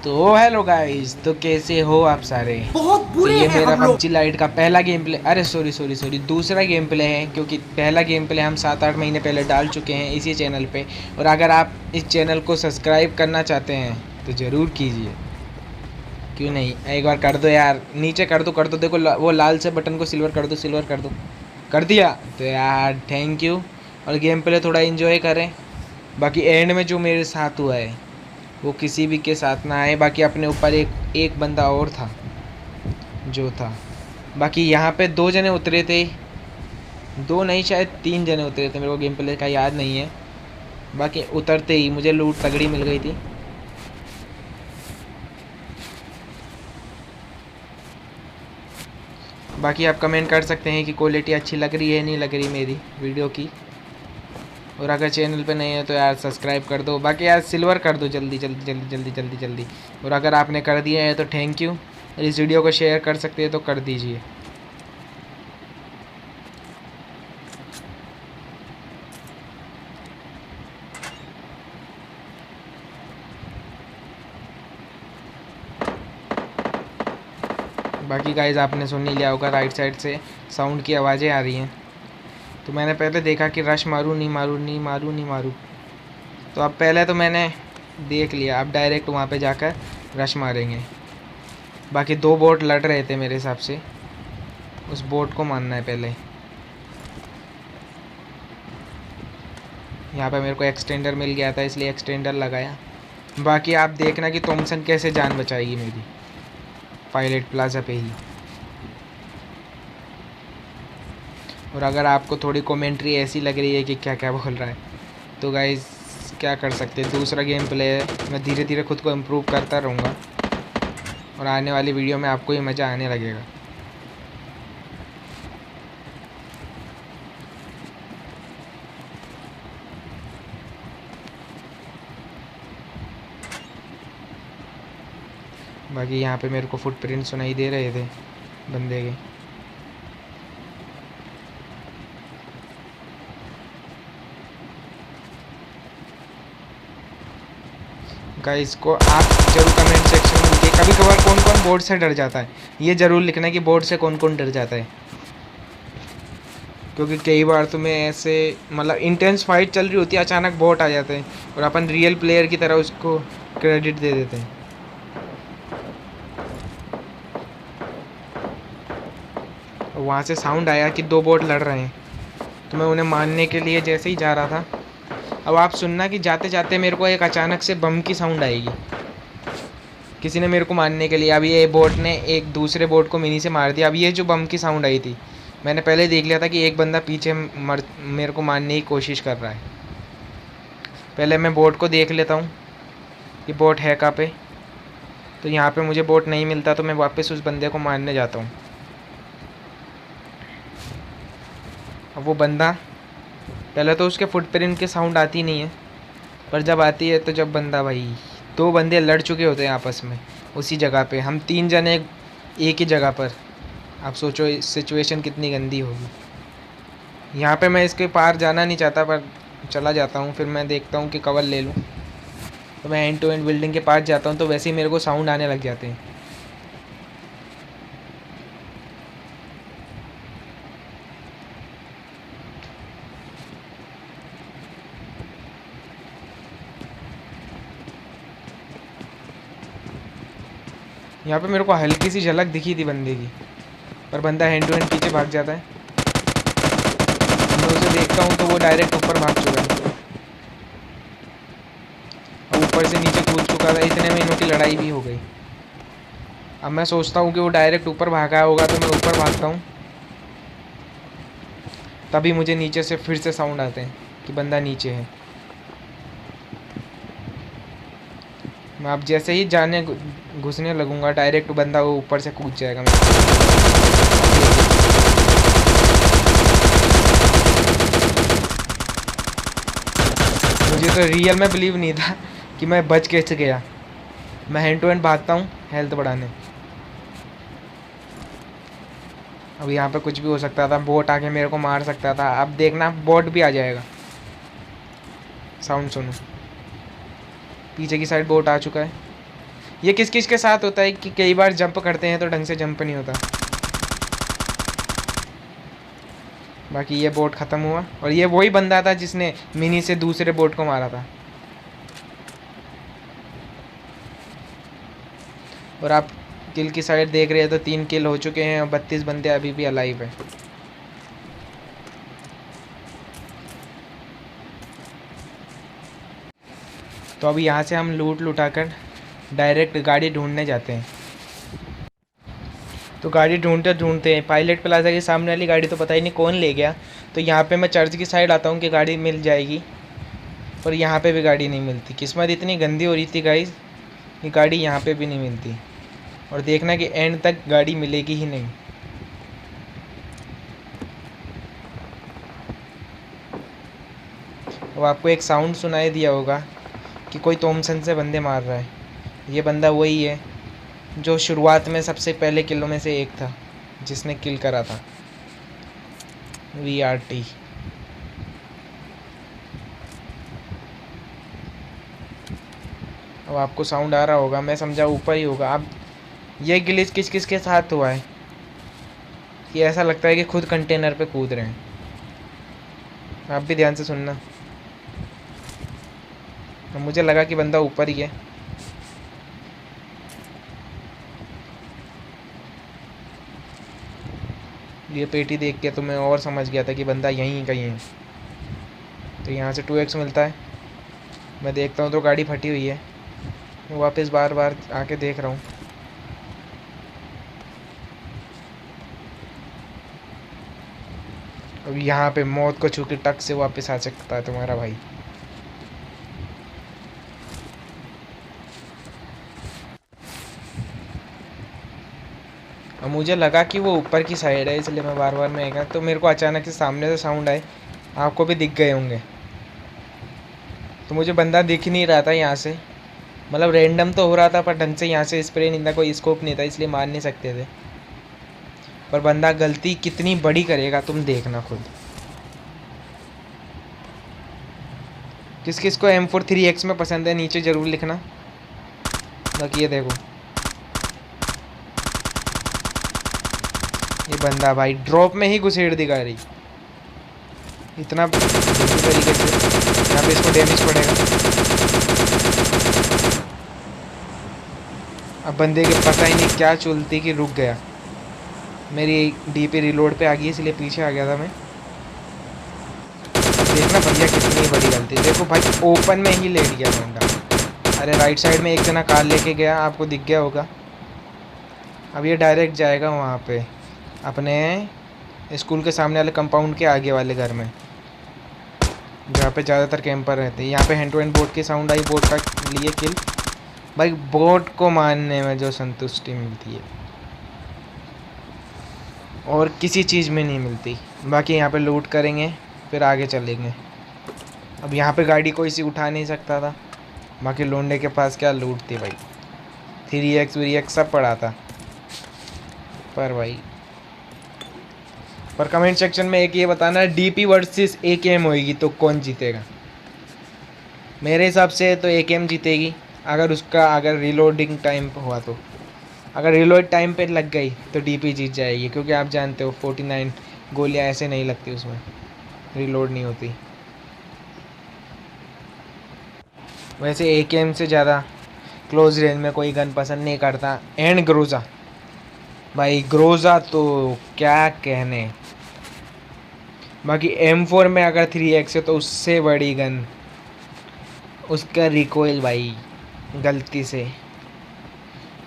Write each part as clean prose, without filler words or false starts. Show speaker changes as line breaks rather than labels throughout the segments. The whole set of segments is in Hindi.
तो हेलो गाइस, तो कैसे हो आप सारे।
बहुत
तो
बुरे
ये
हैं
मेरा
हम लोग।
पबजी लाइट का पहला गेम प्ले, अरे सॉरी दूसरा गेम प्ले है, क्योंकि पहला गेम प्ले हम 7-8 महीने पहले डाल चुके हैं इसी चैनल पे। और अगर आप इस चैनल को सब्सक्राइब करना चाहते हैं तो ज़रूर कीजिए, क्यों नहीं। एक बार कर दो यार, नीचे कर दो, देखो वो लाल से बटन को सिल्वर कर दो, सिल्वर कर दो। कर दिया तो यार थैंक यू। और गेम प्ले थोड़ा इन्जॉय करें। बाकी एंड में जो मेरे साथ हुआ है वो किसी भी के साथ ना आए। बाकी अपने ऊपर एक एक बंदा और था जो था। बाकी यहाँ पे 2 जने उतरे थे, 2 नहीं शायद 3 जने उतरे थे, मेरे को गेम प्ले का याद नहीं है। बाकी उतरते ही मुझे लूट तगड़ी मिल गई थी। बाकी आप कमेंट कर सकते हैं कि क्वालिटी अच्छी लग रही है नहीं लग रही मेरी वीडियो की। और अगर चैनल पे नहीं है तो यार सब्सक्राइब कर दो। बाकी यार सिल्वर कर दो जल्दी जल्दी जल्दी जल्दी जल्दी जल्दी। और अगर आपने कर दिया है तो थैंक यू। इस वीडियो को शेयर कर सकते हैं तो कर दीजिए। बाकी गाइज आपने सुन ही लिया होगा, राइट साइड से साउंड की आवाज़ें आ रही हैं। तो मैंने पहले देखा कि रश मारूँ नहीं मारूँ नहीं मारूँ नहीं मारूँ, तो अब पहले तो मैंने देख लिया, अब डायरेक्ट वहाँ पे जाकर रश मारेंगे। बाकी 2 बोट लड़ रहे थे मेरे हिसाब से, उस बोट को मारना है पहले। यहाँ पे मेरे को एक्सटेंडर मिल गया था इसलिए एक्सटेंडर लगाया। बाकी आप देखना कि थॉमसन कैसे जान बचाएगी मेरी पायलट प्लाजा पे ही। और अगर आपको थोड़ी कमेंट्री ऐसी लग रही है कि क्या क्या बोल रहा है, तो गाइस क्या कर सकते हैं, दूसरा गेम प्ले है। मैं धीरे धीरे खुद को इम्प्रूव करता रहूँगा और आने वाली वीडियो में आपको ही मज़ा आने लगेगा। बाकी यहाँ पे मेरे को फुटप्रिंट सुनाई दे रहे थे बंदे के। गाइस को आप जरूर कमेंट सेक्शन में लिखिए कभी कभार कौन कौन बोर्ड से डर जाता है। ये ज़रूर लिखना कि बोर्ड से कौन कौन डर जाता है, क्योंकि कई बार तुम्हें ऐसे मतलब इंटेंस फाइट चल रही होती है, अचानक बोट आ जाते हैं और अपन रियल प्लेयर की तरह उसको क्रेडिट दे देते हैं। वहाँ से साउंड आया कि 2 बोट लड़ रहे हैं, तो मैं उन्हें मारने के लिए जैसे ही जा रहा था। अब आप सुनना कि जाते जाते मेरे को एक अचानक से बम की साउंड आएगी, किसी ने मेरे को मारने के लिए। अब ये बोट ने एक दूसरे बोट को मिनी से मार दिया। अब ये जो बम की साउंड आई थी, मैंने पहले देख लिया था कि एक बंदा पीछे मेरे को मारने की कोशिश कर रहा है। पहले मैं बोट को देख लेता हूँ कि बोट है कहाँ पे। तो यहाँ पे मुझे बोट नहीं मिलता तो मैं वापस उस बंदे को मारने जाता हूँ। अब वो बंदा, पहले तो उसके फुटप्रिंट की साउंड आती नहीं है, पर जब आती है तो जब बंदा, भाई 2 बंदे लड़ चुके होते हैं आपस में उसी जगह पे, हम 3 जने एक ही जगह पर। आप सोचो सिचुएशन कितनी गंदी होगी। यहाँ पे मैं इसके पार जाना नहीं चाहता पर चला जाता हूँ, फिर मैं देखता हूँ कि कवर ले लूँ। तो मैं एंड टू एंड बिल्डिंग के पास जाता हूँ तो वैसे ही मेरे को साउंड आने लग जाते हैं। यहाँ पे मेरे को हल्की सी झलक दिखी थी बंदे की, पर बंदा हैंड टू हैंड पीछे भाग जाता है। मैं उसे देखता हूँ तो वो डायरेक्ट ऊपर भाग चुका है, और ऊपर से नीचे कूद चुका था। इतने में इनों की लड़ाई भी हो गई। अब मैं सोचता हूँ कि वो डायरेक्ट ऊपर भागा होगा तो मैं ऊपर भागता हूँ, तभी मुझे नीचे से फिर से साउंड आते हैं कि बंदा नीचे है। मैं अब जैसे ही जाने घुसने लगूंगा डायरेक्ट बंदा वो ऊपर से कूद जाएगा। मुझे तो रियल में बिलीव नहीं था कि मैं बच कैसे गया। मैं हैंड टू हैंड भागता हूँ हेल्थ बढ़ाने। अब यहाँ पे कुछ भी हो सकता था, बोट आके मेरे को मार सकता था। अब देखना बोट भी आ जाएगा। साउंड सुनो, पीछे की साइड बोट आ चुका है। ये किस किस के साथ होता है कि कई बार जंप करते हैं तो ढंग से जंप नहीं होता। बाकी ये बोट ख़त्म हुआ और ये वही बंदा था जिसने मिनी से दूसरे बोट को मारा था। और आप किल की साइड देख रहे हैं तो 3 किल हो चुके हैं और 32 बंदे अभी भी अलाइव हैं। तो अभी यहाँ से हम लूट लुटाकर डायरेक्ट गाड़ी ढूंढने जाते हैं। तो गाड़ी ढूंढते ढूंढते पायलट प्लाजा के सामने वाली गाड़ी तो पता ही नहीं कौन ले गया। तो यहाँ पे मैं चर्च की साइड आता हूँ कि गाड़ी मिल जाएगी, पर यहाँ पे भी गाड़ी नहीं मिलती। किस्मत इतनी गंदी हो रही थी गाइस, ये गाड़ी यहाँ पे भी नहीं मिलती। और देखना कि एंड तक गाड़ी मिलेगी ही नहीं। अब आपको एक साउंड सुनाई दिया होगा कि कोई थॉमसन से बंदे मार रहा है। ये बंदा वही है जो शुरुआत में सबसे पहले किलों में से एक था, जिसने किल करा था VRT। अब आपको साउंड आ रहा होगा, मैं समझा ऊपर ही होगा। अब ये ग्लिच किस किस के साथ हुआ है कि ऐसा लगता है कि खुद कंटेनर पे कूद रहे हैं। आप भी ध्यान से सुनना। अब मुझे लगा कि बंदा ऊपर ही है। ये पेटी देख के तो मैं और समझ गया था कि बंदा यहीं कहीं है। तो यहाँ से 2x मिलता है। मैं देखता हूँ तो गाड़ी फटी हुई है। मैं वापस बार बार आके देख रहा हूँ। अब यहाँ पे मौत को छू के टक से वापस आ सकता है तुम्हारा भाई। अब मुझे लगा कि वो ऊपर की साइड है, इसलिए मैं बार बार में गया। तो मेरे को अचानक से सामने से साउंड आए, आपको भी दिख गए होंगे। तो मुझे बंदा दिख नहीं रहा था यहाँ से, मतलब रैंडम तो हो रहा था पर ढंग से यहाँ से स्प्रे नहीं था, कोई स्कोप नहीं था, इसलिए मार नहीं सकते थे। पर बंदा गलती कितनी बड़ी करेगा तुम देखना खुद। किस किस को M4 3x में पसंद है नीचे ज़रूर लिखना। बाकी ये देखो, ये बंदा भाई ड्रॉप में ही घुसेड़ दी गाड़ी इतना बुरी तरीके से। यहाँ पे इसको डैमेज पड़ेगा। अब बंदे के पता ही नहीं क्या चुलती कि रुक गया। मेरी DP रिलोड पे आ गई, इसलिए पीछे आ गया था मैं। देखना भैया कितनी बड़ी गलती। देखो भाई ओपन में ही ले लिया बंदा। अरे राइट साइड में एक जना कार लेके गया, आपको दिख गया होगा। अब ये डायरेक्ट जाएगा वहाँ पे अपने स्कूल के सामने वाले कंपाउंड के आगे वाले घर में, जहाँ पे ज़्यादातर कैंपर रहते हैं। यहाँ पे हैंड टू हैंड बोट की साउंड आई, बोट का लिए किल। भाई बोट को मारने में जो संतुष्टि मिलती है और किसी चीज़ में नहीं मिलती। बाकी यहाँ पे लूट करेंगे फिर आगे चलेंगे। अब यहाँ पे गाड़ी कोई सी उठा नहीं सकता था, बाकी लोंडे के पास क्या लूट थी भाई। 3x 3x सब पड़ा था। पर कमेंट सेक्शन में एक ये बताना, DP वर्सेस AKM होएगी तो कौन जीतेगा। मेरे हिसाब से तो AKM जीतेगी, अगर रिलोडिंग टाइम पे हुआ तो। अगर रिलोड टाइम पे लग गई तो DP जीत जाएगी, क्योंकि आप जानते हो 49 गोलियां ऐसे नहीं लगती, उसमें रिलोड नहीं होती। वैसे AKM से ज़्यादा क्लोज रेंज में कोई गन पसंद नहीं करता। एंड ग्रोजा, भाई ग्रोजा तो क्या कहने। बाकी M4 में अगर 3x है तो उससे बड़ी गन, उसका रिकॉइल भाई गलती से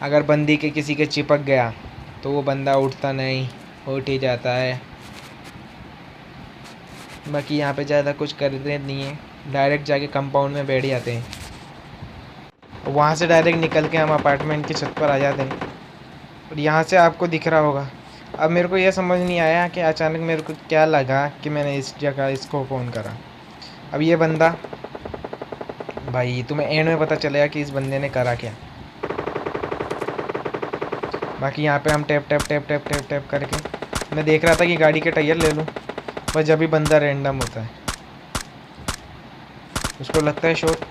अगर बंदी के किसी के चिपक गया तो वो बंदा उठता नहीं, उठ ही जाता है। बाकी यहाँ पे ज़्यादा कुछ करते नहीं है, डायरेक्ट जाके कंपाउंड में बैठ जाते हैं। वहाँ से डायरेक्ट निकल के हम अपार्टमेंट की छत पर आ जाते हैं। और यहाँ से आपको दिख रहा होगा। अब मेरे को यह समझ नहीं आया कि अचानक मेरे को क्या लगा कि मैंने इस जगह इसको फ़ोन करा। अब ये बंदा, भाई तुम्हें एंड में पता चलेगा कि इस बंदे ने करा क्या। बाकी यहाँ पे हम tap tap tap tap tap tap करके, मैं देख रहा था कि गाड़ी के टायर ले लूँ, पर जब भी बंदा रैंडम होता है उसको लगता है शॉट।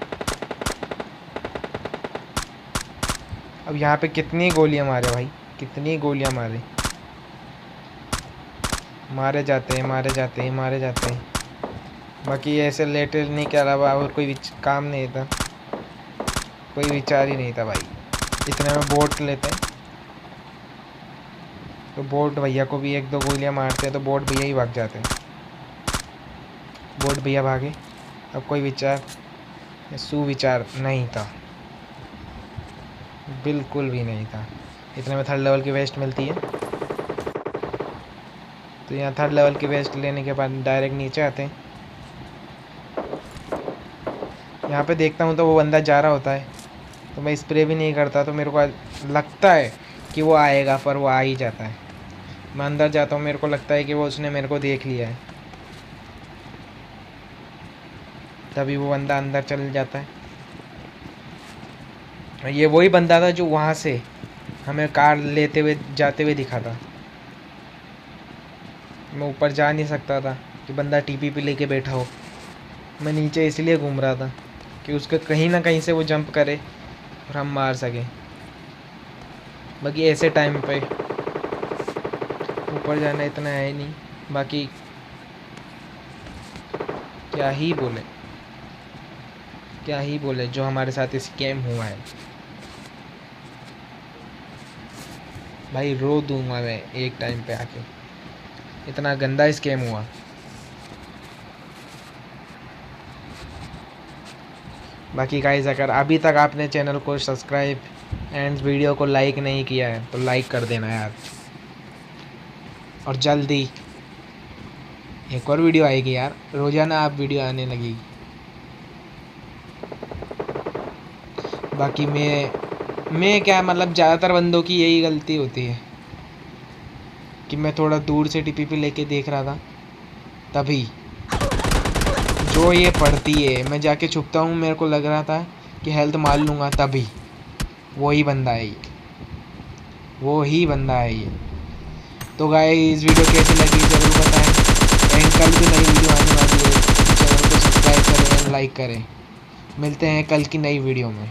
अब यहाँ पे कितनी गोलियाँ मारे भाई, कितनी गोलियाँ मारे। मारे जाते हैं, मारे जाते हैं, मारे जाते हैं। बाकी ऐसे लेटने के अलावा और कोई काम नहीं था, कोई विचार ही नहीं था भाई। इतने में बोट लेते हैं तो बोट भैया को भी 1-2 गोलियाँ मारते हैं तो बोट भैया ही भाग जाते हैं। बोट भैया भागे। अब कोई विचार सुविचार नहीं था, बिल्कुल भी नहीं था। इतने में 3rd लेवल की वेस्ट मिलती है, तो यहाँ 3rd लेवल की वेस्ट लेने के बाद डायरेक्ट नीचे आते हैं। यहाँ पे देखता हूँ तो वो बंदा जा रहा होता है, तो मैं स्प्रे भी नहीं करता, तो मेरे को लगता है कि वो आएगा, पर वो आ ही जाता है। मैं अंदर जाता हूँ, मेरे को लगता है कि वो उसने मेरे को देख लिया है, तभी वो बंदा अंदर चल जाता है। ये वही बंदा था जो वहाँ से हमें कार लेते हुए जाते हुए दिखा था। मैं ऊपर जा नहीं सकता था कि बंदा टीपी लेके बैठा हो। मैं नीचे इसलिए घूम रहा था कि उसके कहीं ना कहीं से वो जंप करे और हम मार सकें। बाकी ऐसे टाइम पे ऊपर जाना इतना है नहीं। बाकी क्या ही बोले, क्या ही बोले, जो हमारे साथ स्कैम हुआ है भाई, रो दूंगा मैं एक टाइम पे आके, इतना गंदा स्कैम हुआ। बाकी गाइस, अगर अभी तक आपने चैनल को सब्सक्राइब एंड वीडियो को लाइक नहीं किया है तो लाइक कर देना यार। और जल्दी एक और वीडियो आएगी यार, रोज़ाना आप वीडियो आने लगेगी। बाकी मैं क्या मतलब, ज़्यादातर बंदों की यही गलती होती है कि मैं थोड़ा दूर से टीपीपी लेके देख रहा था, तभी जो ये पड़ती है मैं जाके छुपता हूँ। मेरे को लग रहा था कि हेल्थ मार लूँगा, तभी वही बंदा है ये, वो ही बंदा है ये। तो गाइस, वीडियो कैसी लगी ज़रूर बताएं। एंड कल भी नई वीडियो आने वाली है, चैनल को सब्सक्राइब करें एंड लाइक करें। मिलते हैं कल की नई वीडियो में।